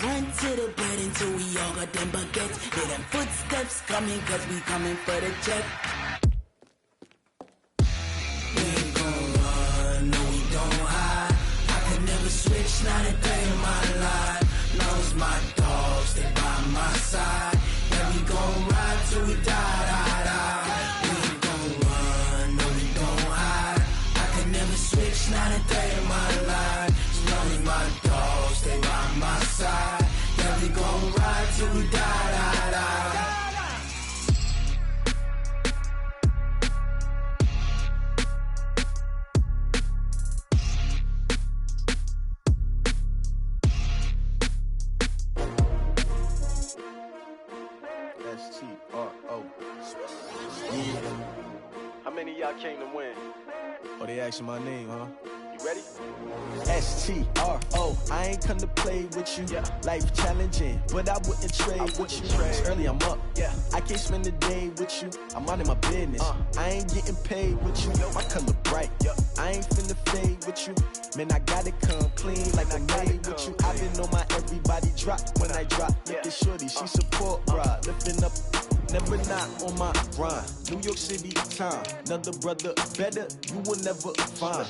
Run to the bread until we all got them baguettes. Hear them footsteps coming, cause we coming for the check. We ain't gon' run, no we don't hide. I could never switch, not a day in my life. Now it's my dogs, they by my side. Yeah, we gon' ride till we die, die, die. We ain't gon' run, no we don't hide. I could never switch, not a day in my life. As long as my dogs, they by my side. Yeah, we gon' ride till we die, die, die. STRO. Yeah. How many of y'all came to win? Oh, they asking my name, huh? You ready? STRO. I ain't come to play with you. Yeah. Life challenging, but I wouldn't trade with you. It's early, I'm up. Yeah. I can't spend the day with you. I'm out of my business. I ain't getting paid with you. My color bright. I ain't finna fade with you. Man, I gotta come clean like I made with you. I been on my everybody drop when I drop. Look at shorty, she support ride. Lifting up, never not on my grind. New York City time, another brother better, you will never find.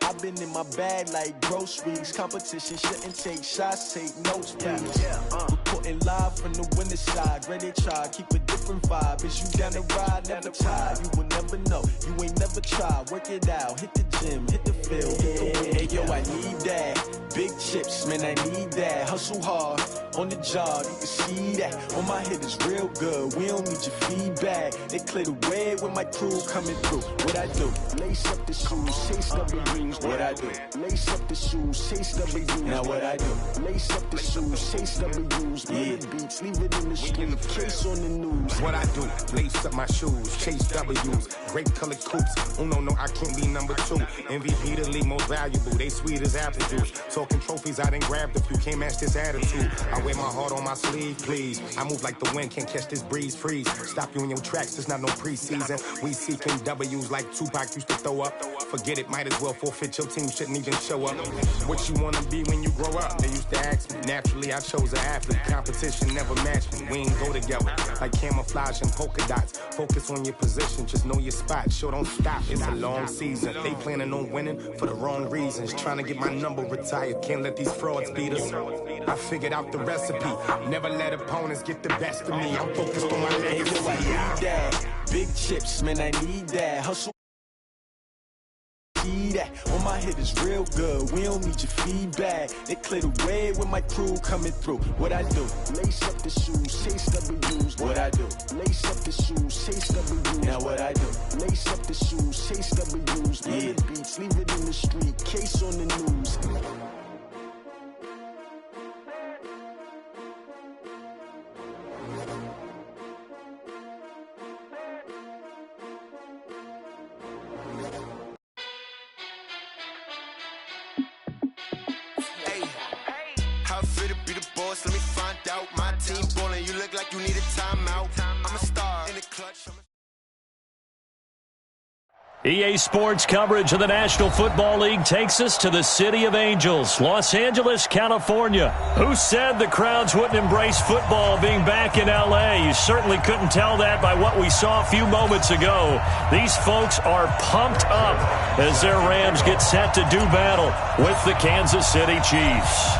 I've been in my bag like groceries. Competition shouldn't take shots, take notes, please. Reporting live from the winter side. Ready to try, keep a different vibe. Is you down the ride, never tired. You will never know, you ain't never tried. Work it out, hit the gym, hit the field, hit the wind. Hey yo, I need that. Big chips, man, I need that. Hustle hard, on the job, you can see that. On my head is real good, we don't need your feedback. They clear the way with my crew coming through. What I do? Lace up the shoes, chase W's. What I do? Lace up the shoes, chase W's. Now what I do? Lace up the shoes, chase W's. Yeah, beats, leave it in the street, case on the news. What I do? Lace up my shoes, chase W's. Grape colored coops. Oh no, I can't be number 2. MVP the league most valuable. They sweet as apple juice. Talking trophies, I done grabbed a few. Can't match this attitude. I wear my heart on my sleeve, please. I move like the wind, can't catch this breeze. Freeze. Stop you in your tracks. There's not no preseason. We seeking W's like Tupac used to throw up. Forget it, might as well forfeit. Your team shouldn't even show up. What you wanna be when you grow up? They used to ask me. Naturally, I chose an athlete. Competition never matched me. We ain't go together like camouflage and polka dots. Focus on your position, just know your spot. Sure, don't stop. It's a long season. They planning on winning for the wrong reasons. Trying to get my number retired. Can't let these frauds beat us. I figured out the recipe. Never let opponents get the best of me. I'm focused on my legacy. Hey yo, I need that. Big chips, man, I need that. Hustle. That. On my head is real good, we don't need your feedback. They clear the way with my crew coming through. What I do? Lace up the shoes, chase W's. What I do? Lace up the shoes, chase W's. Now what I do? Lace up the shoes, chase W's. Yeah, beats, leave it in the street, case on the news. How fit to be the boss? Let me find out. My team ballin', you look like you need a timeout. I'm a star in the clutch. EA Sports coverage of the National Football League takes us to the City of Angels, Los Angeles, California. Who said the crowds wouldn't embrace football being back in L.A.? You certainly couldn't tell that by what we saw a few moments ago. These folks are pumped up as their Rams get set to do battle with the Kansas City Chiefs.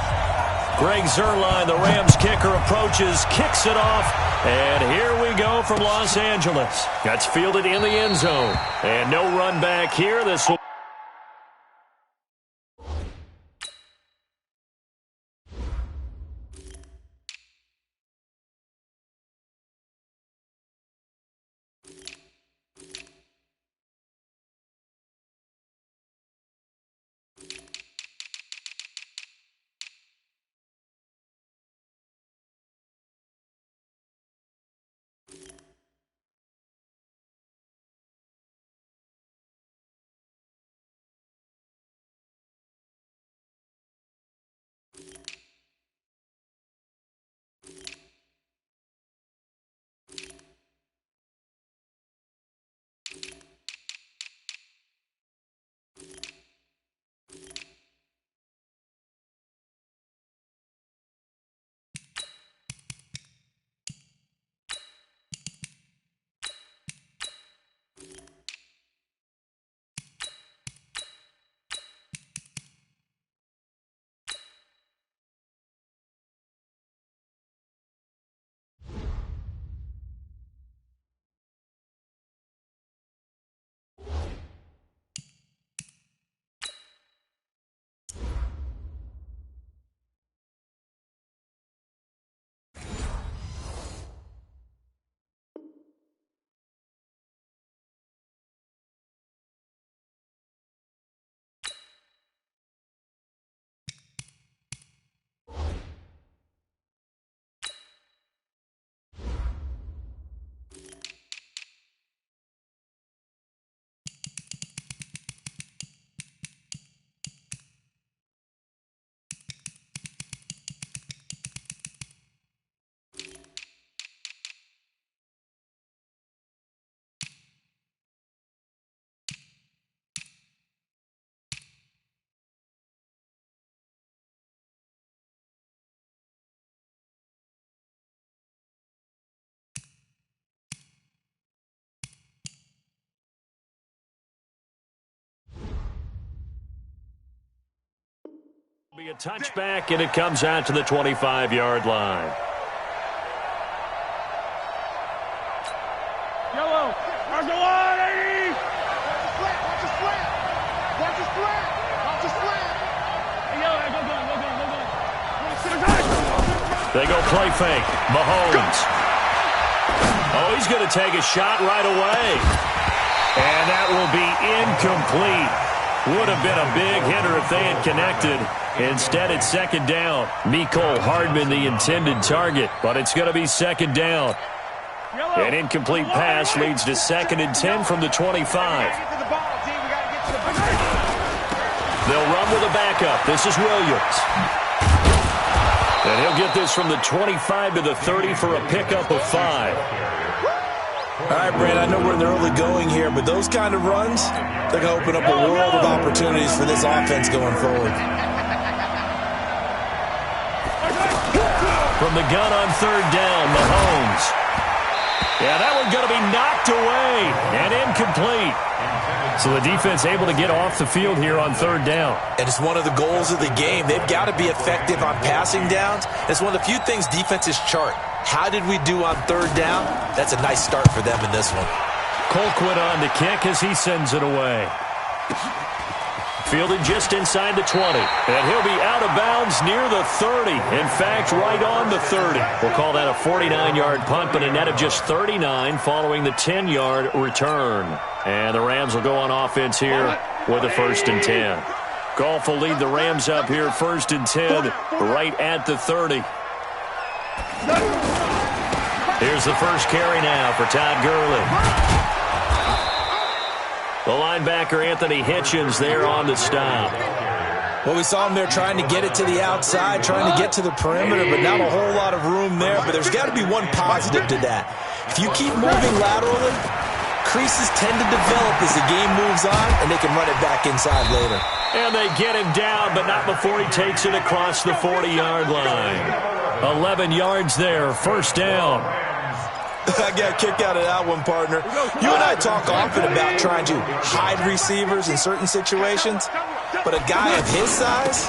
Greg Zuerlein, the Rams kicker, approaches, kicks it off, and here we go from Los Angeles. That's fielded in the end zone. And no run back here. This will Be a touchback, and it comes out to the 25-yard line. Yellow. Watch the line, 80. Watch the slant. Watch the slant. Watch the slant. Hey, yellow, go. They go play fake. Mahomes. Oh, he's going to take a shot right away. And that will be incomplete. Would have been a big hitter if they had connected. Instead, it's second down. Mecole Hardman, the intended target, but it's going to be second down. An incomplete pass leads to 2nd and 10 from the 25. They'll run with a backup. This is Williams. And he'll get this from the 25 to the 30 for a pickup of 5. All right, Brad, I know we're in the early going here, but those kind of runs, they're going to open up a world of opportunities for this offense going forward. From the gun on 3rd down, Mahomes. Yeah, that one's going to be knocked away and incomplete. So the defense able to get off the field here on 3rd down. And it's one of the goals of the game. They've got to be effective on passing downs. It's one of the few things defenses chart. How did we do on 3rd down? That's a nice start for them in this one. Colquitt on to kick as he sends it away. Fielded just inside the 20. And he'll be out of bounds near the 30. In fact, right on the 30. We'll call that a 49-yard punt, but a net of just 39 following the 10-yard return. And the Rams will go on offense here with a 1st and 10. Goff will lead the Rams up here 1st and 10 right at the 30. Here's the first carry now for Todd Gurley. The linebacker, Anthony Hitchens, there on the stop. Well, we saw him there trying to get it to the outside, trying to get to the perimeter, but not a whole lot of room there. But there's got to be one positive to that. If you keep moving laterally, creases tend to develop as the game moves on, and they can run it back inside later. And they get him down, but not before he takes it across the 40-yard line. 11 yards there, 1st down. I got a kick out of that one, partner. You and I talk often about trying to hide receivers in certain situations, but a guy of his size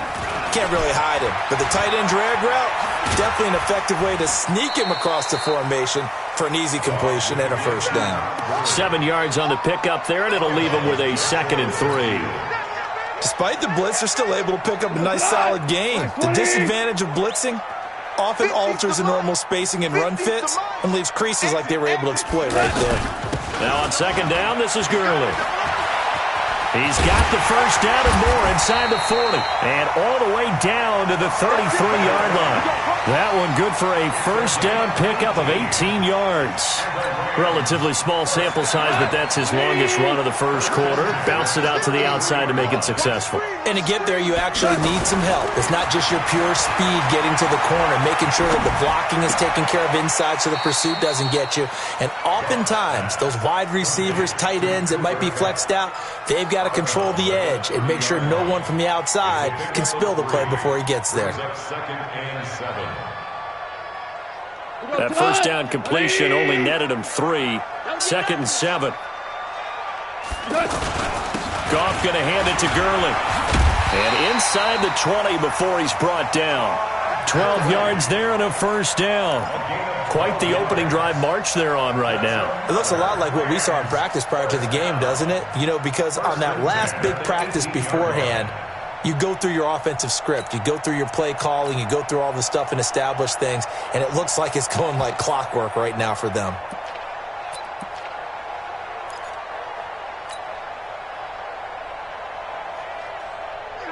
can't really hide him. But the tight end drag route, definitely an effective way to sneak him across the formation for an easy completion and a 1st down. 7 yards on the pickup there, and it'll leave him with a 2nd and 3. Despite the blitz, they're still able to pick up a nice solid gain. The disadvantage of blitzing often alters the normal spacing and run fits and leaves creases like they were able to exploit right there. Now on 2nd down, this is Gurley. He's got the 1st down and more inside the 40. And all the way down to the 33-yard line. That one good for a 1st down pickup of 18 yards. Relatively small sample size, but that's his longest run of the 1st quarter. Bounced it out to the outside to make it successful. And to get there, you actually need some help. It's not just your pure speed getting to the corner, making sure that the blocking is taken care of inside so the pursuit doesn't get you. And oftentimes, those wide receivers, tight ends that might be flexed out, they've got to control the edge and make sure no one from the outside can spill the play before he gets there. That 1st down completion only netted him 3. 2nd and 7. Goff going to hand it to Gurley. And inside the 20 before he's brought down. 12 yards there and a 1st down. Quite the opening drive march they're on right now. It looks a lot like what we saw in practice prior to the game, doesn't it? You know, because on that last big practice beforehand, you go through your offensive script. You go through your play calling. You go through all the stuff and establish things. And it looks like it's going like clockwork right now for them.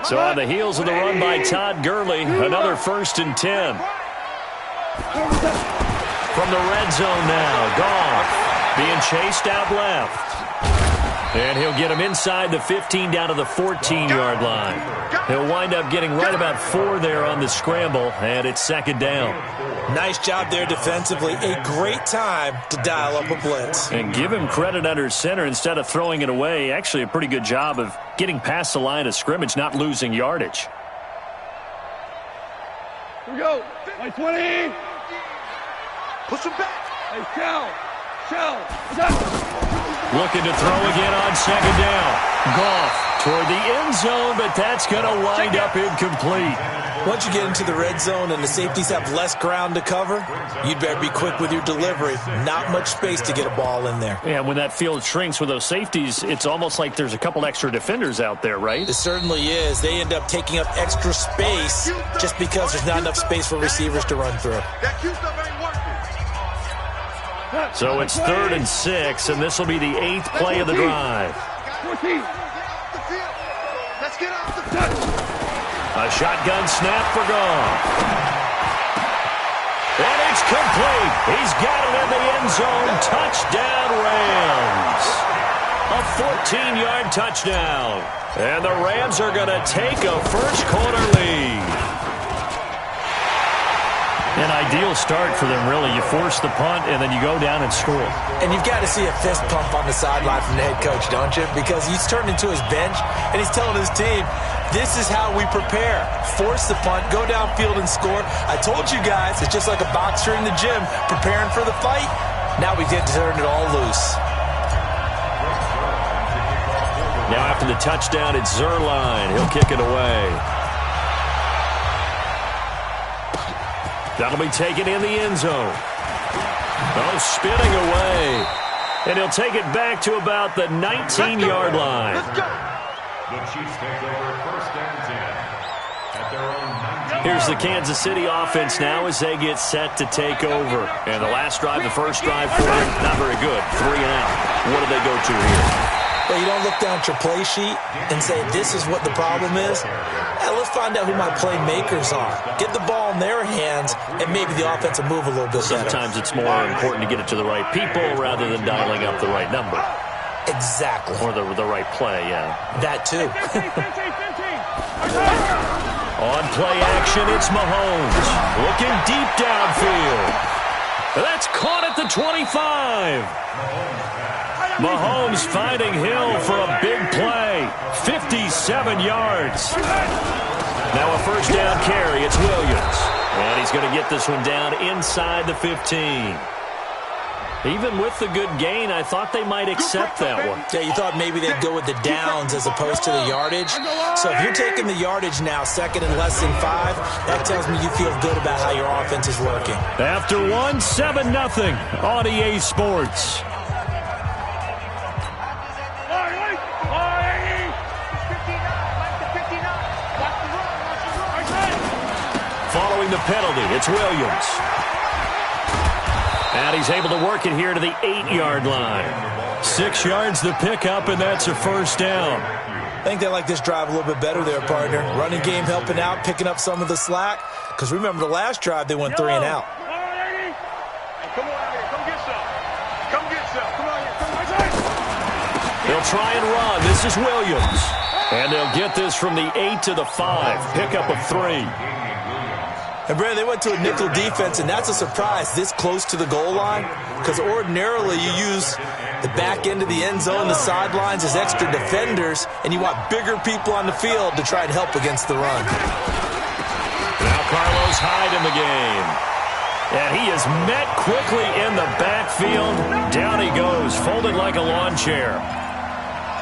So on the heels of the run by Todd Gurley, another 1st and 10. From the red zone now, Goff being chased out left. And he'll get him inside the 15 down to the 14-yard line. He'll wind up getting right about 4 there on the scramble, and it's 2nd down. Nice job there defensively. A great time to dial up a blitz. And give him credit under center instead of throwing it away. Actually a pretty good job of getting past the line of scrimmage, not losing yardage. Here we go. Like 20. Push him back. Hey, Shell. Looking to throw again on 2nd down. Goff toward the end zone, but that's going to wind up incomplete. Once you get into the red zone and the safeties have less ground to cover, you'd better be quick with your delivery. Not much space to get a ball in there. Yeah, when that field shrinks with those safeties, it's almost like there's a couple extra defenders out there, right? It certainly is. They end up taking up extra space just because there's not enough space for receivers to run through. So it's 3rd and 6, and this will be the 8th play of the drive. Let's get off the field. A shotgun snap for Goff. And it's complete. He's got it in the end zone. Touchdown, Rams. A 14-yard touchdown. And the Rams are going to take a first-quarter lead. An ideal start for them, really. You force the punt, and then you go down and score. And you've got to see a fist pump on the sideline from the head coach, don't you? Because he's turned into his bench, and he's telling his team, this is how we prepare. Force the punt, go downfield and score. I told you guys, it's just like a boxer in the gym preparing for the fight. Now we get to turn it all loose. Now after the touchdown, it's Zerline. He'll kick it away. That'll be taken in the end zone. Oh, spinning away. And he'll take it back to about the 19-yard line. Let's go. The Chiefs take over 1st and 10 at their own 19. Here's the Kansas City offense now as they get set to take over. And the last drive, the first drive for them, not very good. 3 and out. What do they go to here? Well, you don't look down at your play sheet and say, this is what the problem is. Let's find out who my playmakers are. Get the ball in their hands, and maybe the offense will move a little bit better. Sometimes it's more important to get it to the right people rather than dialing up the right number. Exactly. Or the right play, yeah. That too. On play action, it's Mahomes. Looking deep downfield. That's caught at the 25. Mahomes finding Hill for a big play. 57 yards. Now a first down carry. It's Williams. And he's going to get this one down inside the 15. Even with the good gain, I thought they might accept that one. Yeah, you thought maybe they'd go with the downs as opposed to the yardage. So if you're taking the yardage now, 2nd and less than 5, that tells me you feel good about how your offense is working. After 7-0 on EA Sports. Following the penalty, it's Williams. And he's able to work it here to the 8-yard line. 6 yards the pickup, and that's a first down. I think they like this drive a little bit better there, partner. Running game helping out, picking up some of the slack. Because remember the last drive, they went 3 and out. Come on here. Come get some. Come get some. Come on here. They'll try and run. This is Williams. And they'll get this from the 8 to the 5. Pickup of 3. And, Brandon, they went to a nickel defense, and that's a surprise this close to the goal line. Because ordinarily you use the back end of the end zone, the sidelines as extra defenders, and you want bigger people on the field to try and help against the run. Now Carlos Hyde in the game. And he is met quickly in the backfield. Down he goes, folded like a lawn chair.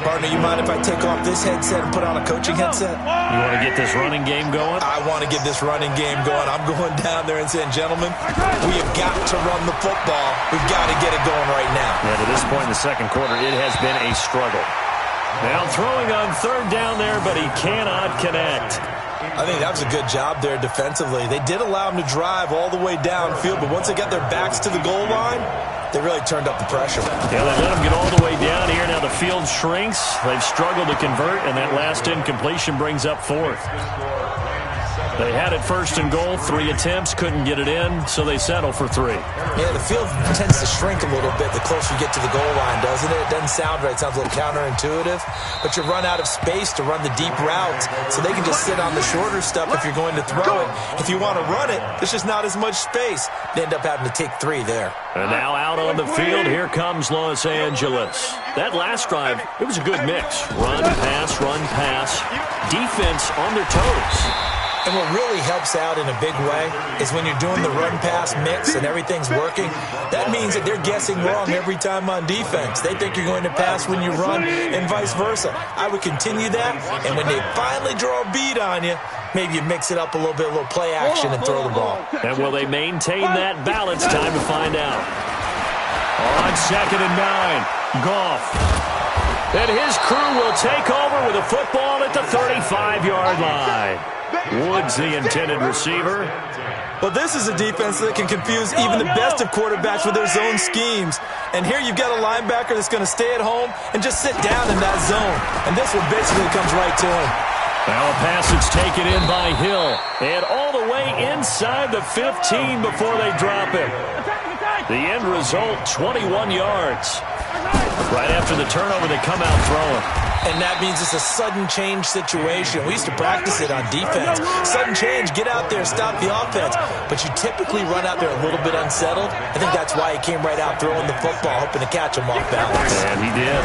Partner, you mind if I take off this headset and put on a coaching headset? You want to get this running game going? I want to get this running game going. I'm going down there and saying, gentlemen, we have got to run the football. We've got to get it going right now. Yeah, to this point in the second quarter, it has been a struggle. Now throwing on 3rd down there, but he cannot connect. I think that was a good job there defensively. They did allow him to drive all the way downfield, but once they got their backs to the goal line, they really turned up the pressure. Yeah, they let him get all the way down here. Now the field shrinks. They've struggled to convert, and that last incompletion brings up 4th. They had it 1st and goal, 3 attempts, couldn't get it in, so they settle for 3. Yeah, the field tends to shrink a little bit the closer you get to the goal line, doesn't it? It doesn't sound right. It sounds a little counterintuitive. But you run out of space to run the deep routes, so they can just sit on the shorter stuff if you're going to throw it. If you want to run it, there's just not as much space. They end up having to take 3 there. And now out on the field, here comes Los Angeles. That last drive, it was a good mix. Run, pass, defense on their toes. And what really helps out in a big way is when you're doing the run-pass mix and everything's working, that means that they're guessing wrong every time on defense. They think you're going to pass when you run and vice versa. I would continue that, and when they finally draw a beat on you, maybe you mix it up a little bit, a little play action, and throw the ball. And will they maintain that balance? Time to find out. On 2nd and 9, Goff. And his crew will take over with a football at the 35-yard line. Woods, the intended receiver. Well, this is a defense that can confuse even the best of quarterbacks with their zone schemes. And here you've got a linebacker that's going to stay at home and just sit down in that zone. And this one basically comes right to him. Now a pass that's taken in by Hill. And all the way inside the 15 before they drop him. The end result, 21 yards. Right after the turnover, they come out throwing. And that means it's a sudden change situation. We used to practice it on defense. Sudden change, get out there, stop the offense. But you typically run out there a little bit unsettled. I think that's why he came right out throwing the football, hoping to catch him off balance. And he did.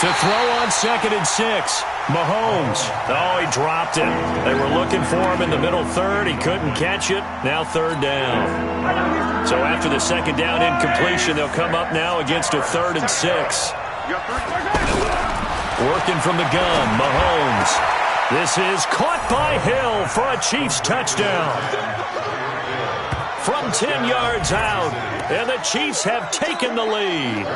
To throw on 2nd and 6, Mahomes. Oh, he dropped it. They were looking for him in the middle third. He couldn't catch it. Now 3rd down. So after the 2nd down incompletion, they'll come up now against a 3rd and 6. Working from the gun, Mahomes. This is caught by Hill for a Chiefs touchdown. From 10 yards out, and the Chiefs have taken the lead.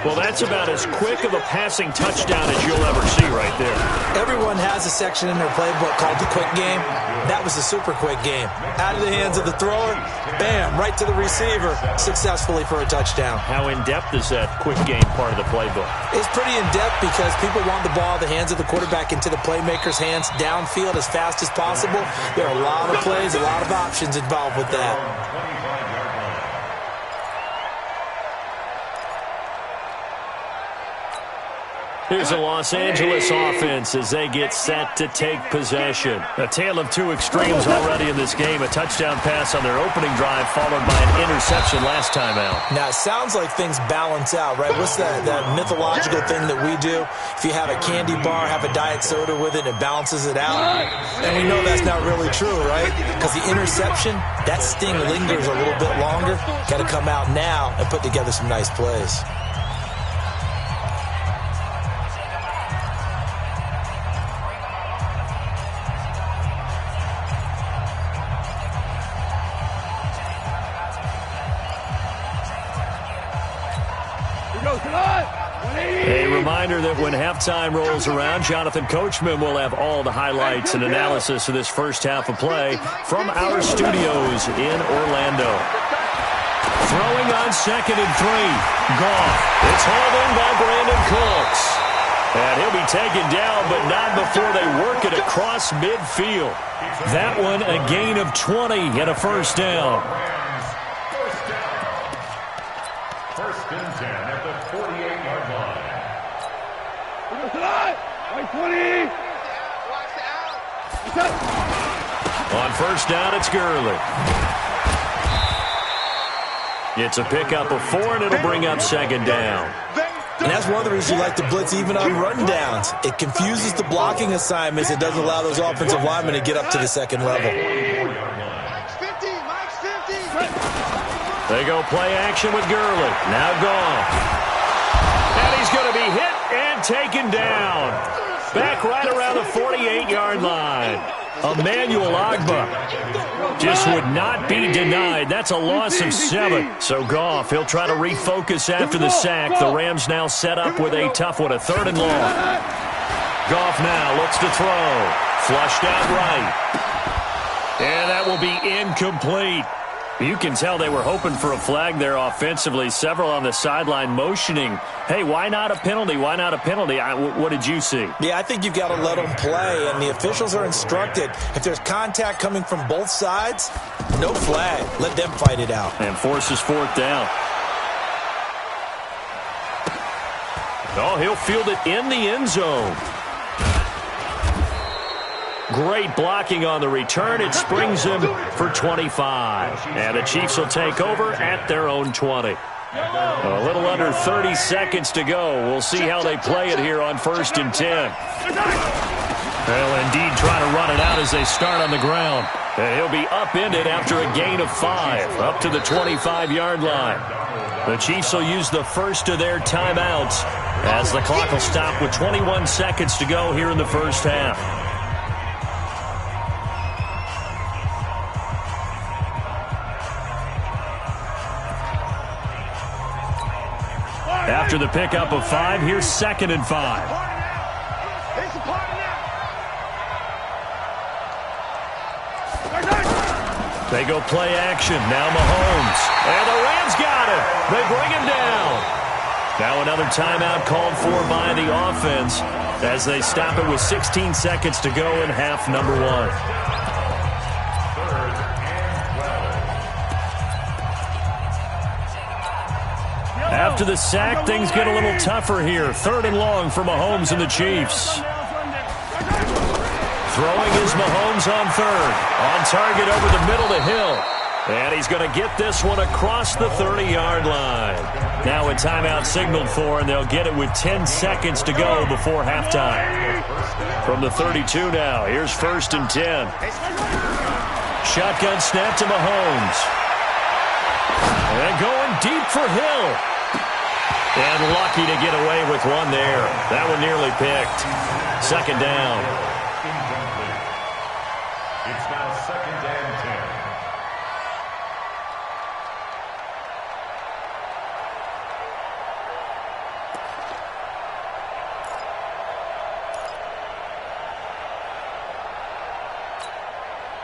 Well, that's about as quick of a passing touchdown as you'll ever see right there. Everyone has a section in their playbook called the quick game. That was a super quick game. Out of the hands of the thrower, bam, right to the receiver, successfully for a touchdown. How in-depth is that quick game part of the playbook? It's pretty in-depth because people want the ball in the hands of the quarterback into the playmaker's hands downfield as fast as possible. There are a lot of plays, a lot of options involved with that. Here's a Los Angeles offense as they get set to take possession. A tale of two extremes already in this game. A touchdown pass on their opening drive followed by an interception last time out. Now, it sounds like things balance out, right? What's that mythological thing that we do? If you have a candy bar, have a diet soda with it, it balances it out. And we know that's not really true, right? Because the interception, that sting lingers a little bit longer. Got to come out now and put together some nice plays. A reminder that when halftime rolls around, Jonathan Coachman will have all the highlights and analysis of this first half of play from our studios in Orlando. Throwing on 2nd and 3. Goff. It's hauled in by Brandon Cooks. And he'll be taken down, but not before they work it across midfield. That one a gain of 20 and a first down. First and 10 at the 48-yard line. On first down, it's Gurley. It's a pickup of 4, and it'll bring up 2nd down. And that's one of the reasons you like to blitz even on run downs. It confuses the blocking assignments. It doesn't allow those offensive linemen to get up to the second level. They go play action with Gurley. Now Goff. And he's going to be hit and taken down. Back right around the 48-yard line. Emmanuel Ogbah just would not be denied. That's a loss of 7. So Goff, he'll try to refocus after the sack. The Rams now set up with a tough one, a 3rd and long. Goff now looks to throw. Flushed out right. And that will be incomplete. You can tell they were hoping for a flag there offensively. Several on the sideline motioning, hey, why not a penalty? Why not a penalty? What did you see? Yeah, I think you've got to let them play, and the officials are instructed. If there's contact coming from both sides, no flag. Let them fight it out. And forces 4th down. Oh, he'll field it in the end zone. Great blocking on the return. It springs him for 25. And the Chiefs will take over at their own 20. A little under 30 seconds to go. We'll see how they play it here on 1st and 10. They'll indeed try to run it out as they start on the ground. And he'll be upended after a gain of 5, up to the 25-yard line. The Chiefs will use the first of their timeouts as the clock will stop with 21 seconds to go here in the first half. After the pickup of 5, here's 2nd and 5. They go play action. Now Mahomes. And the Rams got him. They bring him down. Now another timeout called for by the offense as they stop it with 16 seconds to go in half number 1. After the sack, things get a little tougher here. 3rd and long for Mahomes and the Chiefs. Throwing is Mahomes on 3rd. On target over the middle to Hill. And he's going to get this one across the 30-yard line. Now a timeout signaled for, and they'll get it with 10 seconds to go before halftime. From the 32 now, here's 1st and 10. Shotgun snap to Mahomes. And going deep for Hill. And lucky to get away with one there. That one nearly picked. 2nd down. It's now 2nd and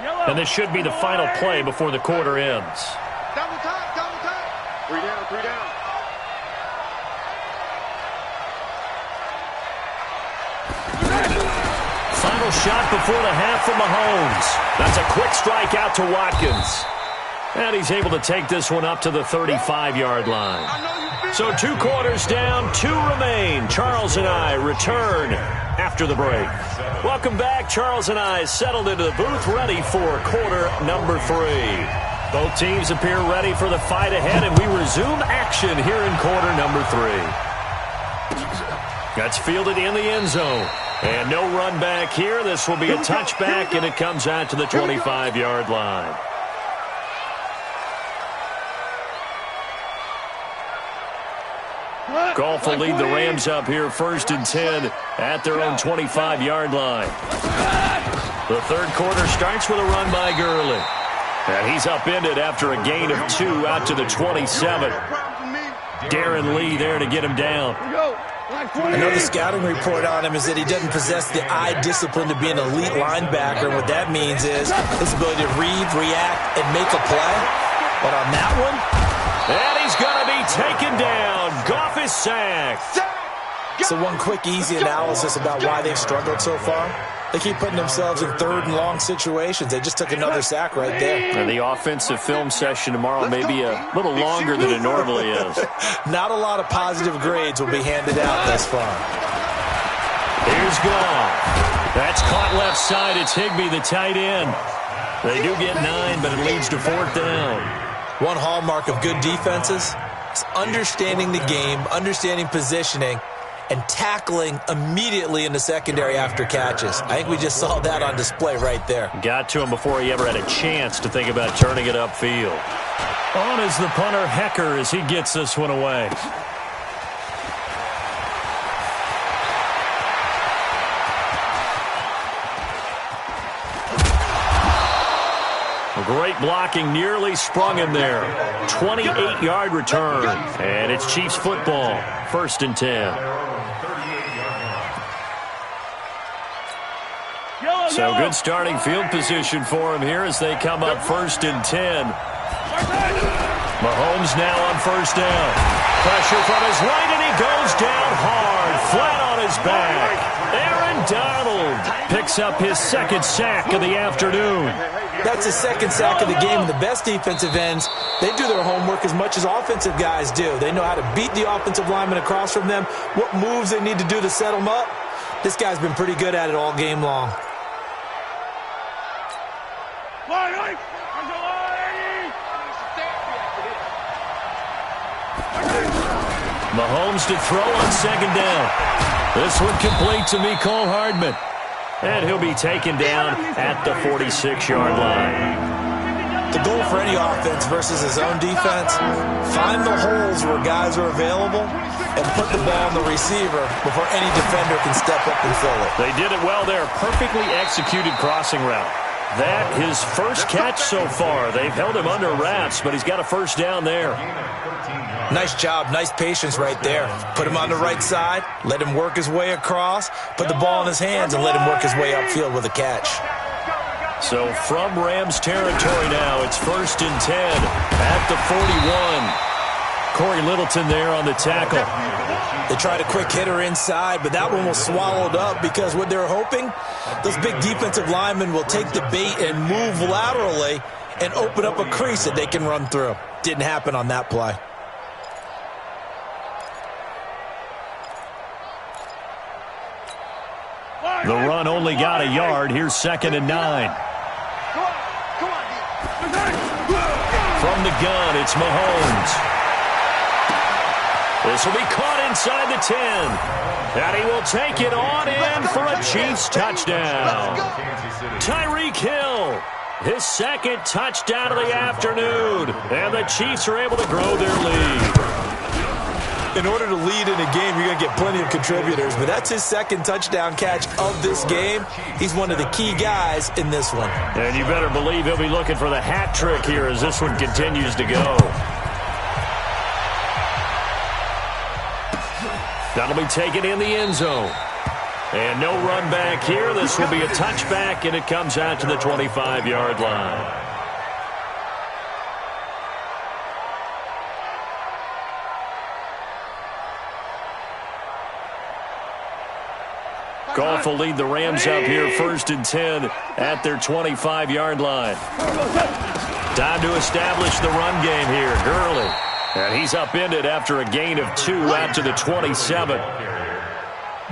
10. And this should be the final play before the quarter ends. Double time, double time. 3 down, 3 down. Final shot before the half from Mahomes. That's a quick strike out to Watkins. And he's able to take this one up to the 35-yard line. So 2 quarters down, 2 remain. Charles and I return after the break. Welcome back. Charles and I settled into the booth, ready for quarter number 3. Both teams appear ready for the fight ahead, and we resume action here in quarter number 3. That's fielded in the end zone. And no run back here. This will be a touchback, and it comes out to the 25-yard line. Goff will lead the Rams up here 1st and 10 at their own 25-yard line. The 3rd quarter starts with a run by Gurley. And he's upended after a gain of 2 out to the 27. Darren Lee there to get him down. I know the scouting report on him is that he doesn't possess the eye discipline to be an elite linebacker. And what that means is his ability to read, react, and make a play. But on that one, and he's going to be taken down. Goff is sacked. So one quick, easy analysis about why they've struggled so far. They keep putting themselves in 3rd and long situations. They just took another sack right there. And the offensive film session tomorrow may be a little longer than it normally is. Not a lot of positive grades will be handed out thus far. Here's Goff. That's caught left side. It's Higbee, the tight end. They do get 9, but it leads to 4th down. One hallmark of good defenses is understanding the game, understanding positioning, and tackling immediately in the secondary after catches. I think we just saw that on display right there. Got to him before he ever had a chance to think about turning it upfield. On is the punter, Hecker, as he gets this one away. Great blocking, nearly sprung him there. 28-yard return, and it's Chiefs football, 1st and 10. So good starting field position for him here as they come up 1st and 10. Mahomes now on 1st down. Pressure from his right, and he goes down hard, flat on his back. Aaron Donald picks up his 2nd sack of the afternoon. That's his 2nd sack of the game. And the best defensive ends, they do their homework as much as offensive guys do. They know how to beat the offensive lineman across from them, what moves they need to do to set them up. This guy's been pretty good at it all game long. Mahomes to throw on 2nd down. This one complete to Mecole Hardman. And he'll be taken down at the 46-yard line. The goal for any offense versus his own defense, find the holes where guys are available and put the ball on the receiver before any defender can step up and fill it. They did it well there. Perfectly executed crossing route. That his first catch so far. They've held him under wraps, but he's got a first down there. Nice job, nice patience right there. Put him on the right side, let him work his way across, put the ball in his hands, and let him work his way upfield with a catch. So from Rams territory now, it's 1st and 10 at the 41. Corey Littleton there on the tackle. They tried a quick hitter inside, but that one was swallowed up because what they're hoping, those big defensive linemen will take the bait and move laterally and open up a crease that they can run through. Didn't happen on that play. The run only got a yard. Here's 2nd and 9. From the gun, it's Mahomes. This will be caught inside the 10. And he will take it on in for a Chiefs touchdown. Tyreek Hill, his 2nd touchdown of the afternoon. And the Chiefs are able to grow their lead. In order to lead in a game, you're going to get plenty of contributors, but that's his 2nd touchdown catch of this game. He's one of the key guys in this one. And you better believe he'll be looking for the hat trick here as this one continues to go. That'll be taken in the end zone. And no run back here. This will be a touchback, and it comes out to the 25-yard line. Goff will lead the Rams up here 1st and 10 at their 25-yard line. Time to establish the run game here. Gurley. And he's upended after a gain of 2 out to the 27.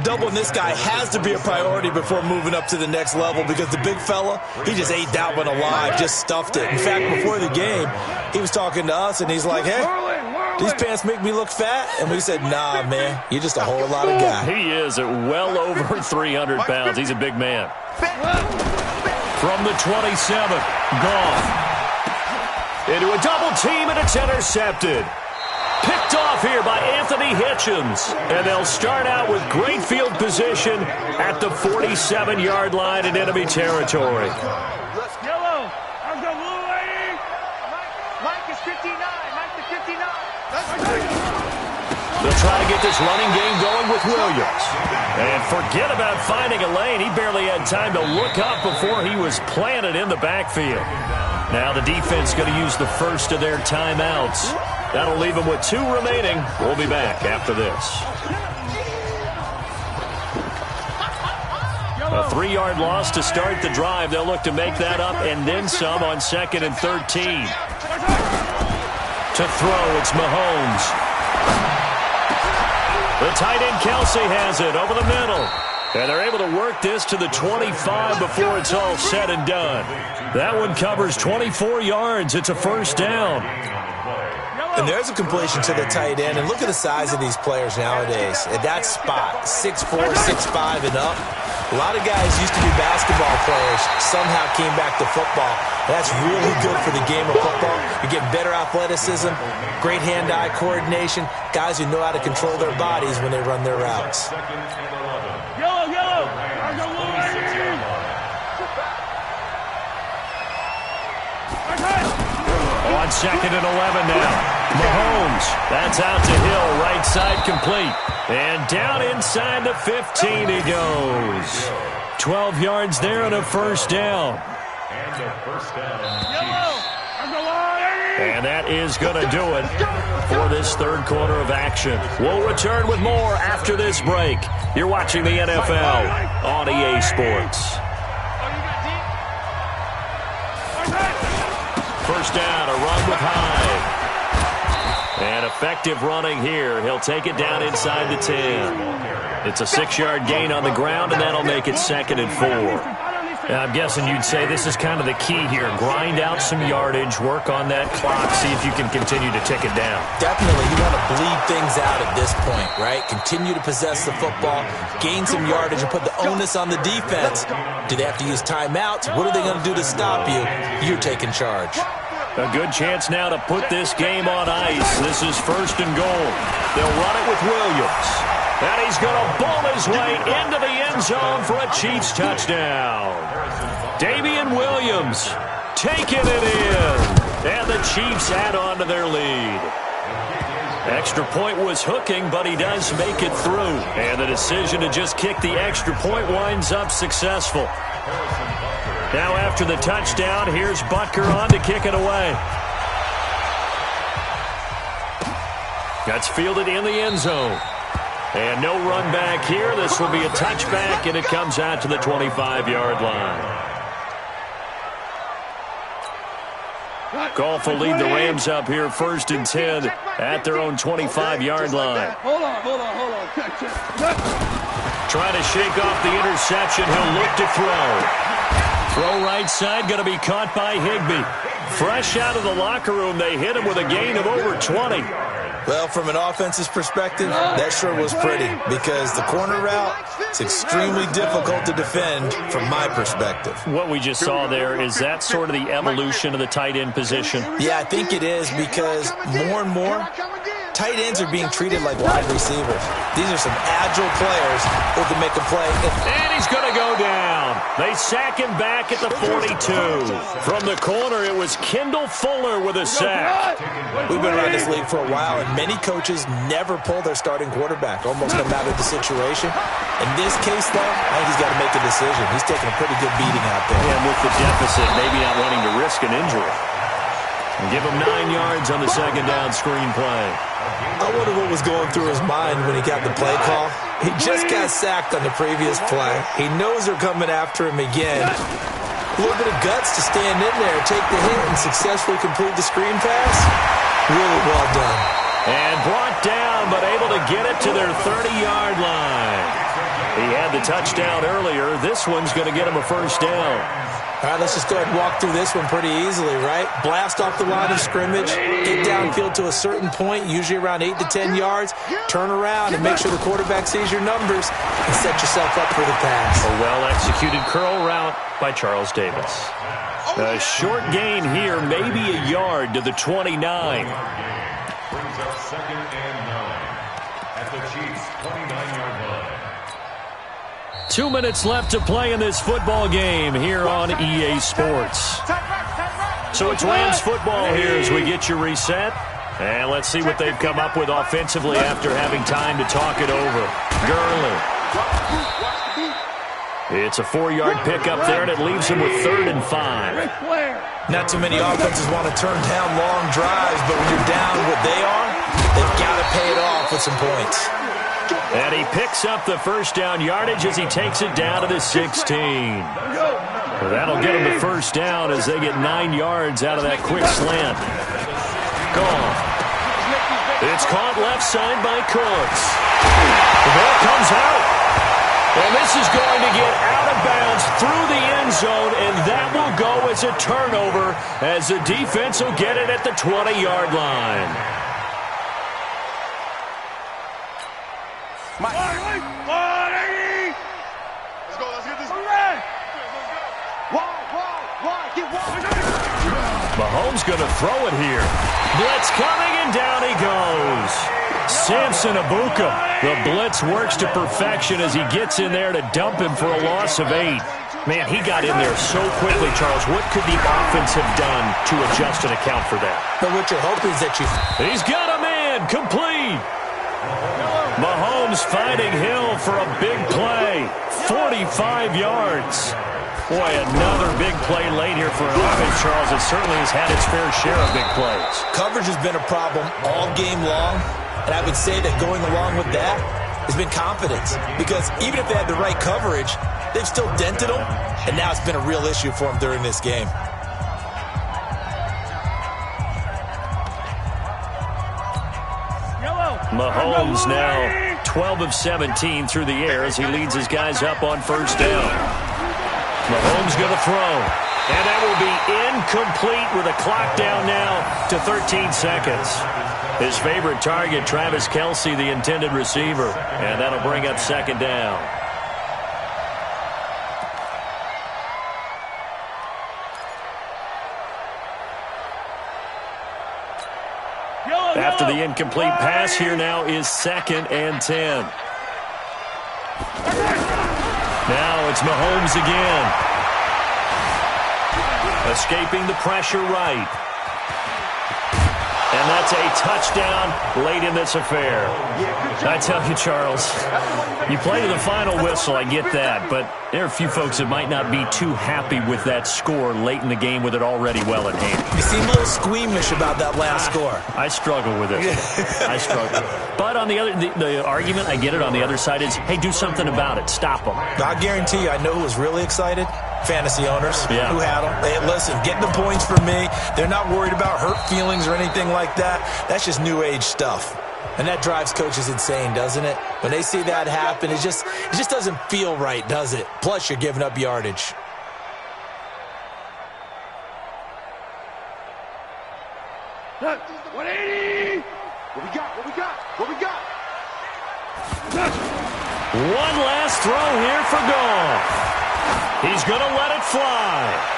Doubling this guy has to be a priority before moving up to the next level because the big fella, he just ate that one alive, just stuffed it. In fact, before the game, he was talking to us, and he's like, hey, these pants make me look fat? And we said, nah, man, you're just a whole lot of guy. He is at well over 300 pounds. He's a big man. From the 27, Goff. Into a double team, and it's intercepted. Picked off here by Anthony Hitchens. And they'll start out with great field position at the 47-yard line in enemy territory. Yellow. How's the blue lady? Mike is 59. Mike is 59. They'll try to get this running game going with Williams. And forget about finding a lane. He barely had time to look up before he was planted in the backfield. Now the defense going to use the first of their timeouts. That'll leave them with 2 remaining. We'll be back after this. A 3-yard loss to start the drive. They'll look to make that up and then some on 2nd and 13. To throw, it's Mahomes. The tight end Kelsey has it over the middle. And they're able to work this to the 25 before it's all said and done. That one covers 24 yards. It's a first down. And there's a completion to the tight end. And look at the size of these players nowadays. At that spot, 6'4", 6'5", and up. A lot of guys used to be basketball players, somehow came back to football. That's really good for the game of football. You get better athleticism, great hand-eye coordination, guys who know how to control their bodies when they run their routes. Yellow, yellow. How's the blue lady? On 2nd and 11 now. Mahomes, that's out to Hill, right side complete. And down inside the 15 he goes. 12 yards there and a first down. And that is going to do it for this 3rd quarter of action. We'll return with more after this break. You're watching the NFL on EA Sports. First down, a run with Hyde. And effective running here. He'll take it down inside the 10. It's a 6-yard gain on the ground, and that'll make it 2nd and 4. I'm guessing you'd say this is kind of the key here. Grind out some yardage, work on that clock, see if you can continue to tick it down. Definitely. You want to bleed things out at this point, right? Continue to possess the football, gain some yardage, and put the onus on the defense. Do they have to use timeouts? What are they going to do to stop you? You're taking charge. A good chance now to put this game on ice. This is 1st and goal. They'll run it with Williams. And he's going to ball his way into the end zone for a Chiefs touchdown. Damian Williams taking it in. And the Chiefs add on to their lead. Extra point was hooking, but he does make it through. And the decision to just kick the extra point winds up successful. Now after the touchdown, here's Butker on to kick it away. That's fielded in the end zone. And no run back here. This will be a touchback, and it comes out to the 25-yard line. Goff will lead the Rams up here 1st and 10 at their own 25-yard line. Hold on. Trying to shake off the interception. He'll look to throw. Throw right side, going to be caught by Higbee. Fresh out of the locker room, they hit him with a gain of over 20. Well, from an offense's perspective, that sure was pretty because the corner route is extremely difficult to defend from my perspective. What we just saw there, is that sort of the evolution of the tight end position? Yeah, I think it is because more and more, tight ends are being treated like wide receivers. These are some agile players who can make a play. And he's going to go down. They sack him back at the 42. From the corner, it was Kendall Fuller with a sack. We've been around this league for a while, and many coaches never pull their starting quarterback, almost no matter the situation. In this case, though, I think he's got to make a decision. He's taking a pretty good beating out there. And with the deficit, maybe not wanting to risk an injury. And give him 9 yards on the second down screen play. I wonder what was going through his mind when he got the play call. He just got sacked on the previous play. He knows they're coming after him again. A little bit of guts to stand in there, take the hit, and successfully complete the screen pass. Really well done. And brought down, but able to get it to their 30-yard line. He had the touchdown earlier. This one's going to get him a first down. All right, let's just go ahead and walk through this one pretty easily, right? Blast off the line of scrimmage, get downfield to a certain point, usually around 8 to 10 yards, turn around and make sure the quarterback sees your numbers and set yourself up for the pass. A well-executed curl route by Charles Davis. A short gain here, maybe a yard to the 29. Brings up 2nd and 9 at the Chiefs' 29-yard line. 2 minutes left to play in this football game here on EA Sports. So it's Rams football here as we get you reset. And let's see what they've come up with offensively after having time to talk it over. Gurley. It's a 4-yard pickup there, and it leaves him with 3rd and 5. Not too many offenses want to turn down long drives, but when you're down what they are, they've got to pay it off with some points. And he picks up the first down yardage as he takes it down to the 16. Well, that'll get him the first down as they get 9 yards out of that quick slant. Gone. It's caught left side by Cooks. The ball comes out. And this is going to get out of bounds through the end zone, and that will go as a turnover as the defense will get it at the 20-yard line. Mahomes going to throw it here. Blitz coming, and down he goes. Samson Abuka. The blitz works to perfection as he gets in there to dump him for a loss of 8. Man, he got in there so quickly, Charles. What could the offense have done to adjust and account for that? But what you're hoping is that He's got a man. Complete. Mahomes fighting Hill for a big play. 45 yards. Boy, another big play late here for an offense, Charles. It certainly has had its fair share of big plays. Coverage has been a problem all game long, and I would say that going along with that has been confidence. Because even if they had the right coverage, they've still dented them, and now it's been a real issue for them during this game. Mahomes now 12 of 17 through the air as he leads his guys up on first down. Mahomes going to throw. And that will be incomplete with a clock down now to 13 seconds. His favorite target, Travis Kelce, the intended receiver. And that'll bring up second down. After the incomplete pass, here now is 2nd and 10. Now it's Mahomes again. Escaping the pressure right. And that's a touchdown late in this affair. I tell you, Charles, you play to the final whistle, I get that, but there are a few folks that might not be too happy with that score late in the game with it already well in hand. You seem a little squeamish about that last score. I struggle with it. I struggle. But on the other, the argument, I get it, on the other side is, hey, do something about it. Stop them. I guarantee you, I know who was really excited. Fantasy owners who had them. Hey, listen, getting the points for me. They're not worried about hurt feelings or anything like that. That's just new age stuff. And that drives coaches insane, doesn't it? When they see that happen, it just doesn't feel right, does it? Plus, you're giving up yardage. Look, 180! What we got? What we got? What we got? One last throw here for Goff. He's going to let it fly.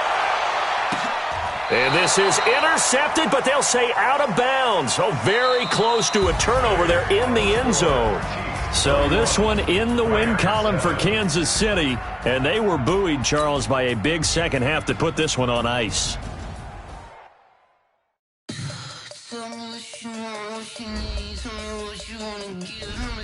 And this is intercepted, but they'll say out of bounds. Oh, very close to a turnover there in the end zone. So this one in the win column for Kansas City. And they were buoyed, Charles, by a big second half that put this one on ice. Tell me what you want, what you need. Tell me what you want to give.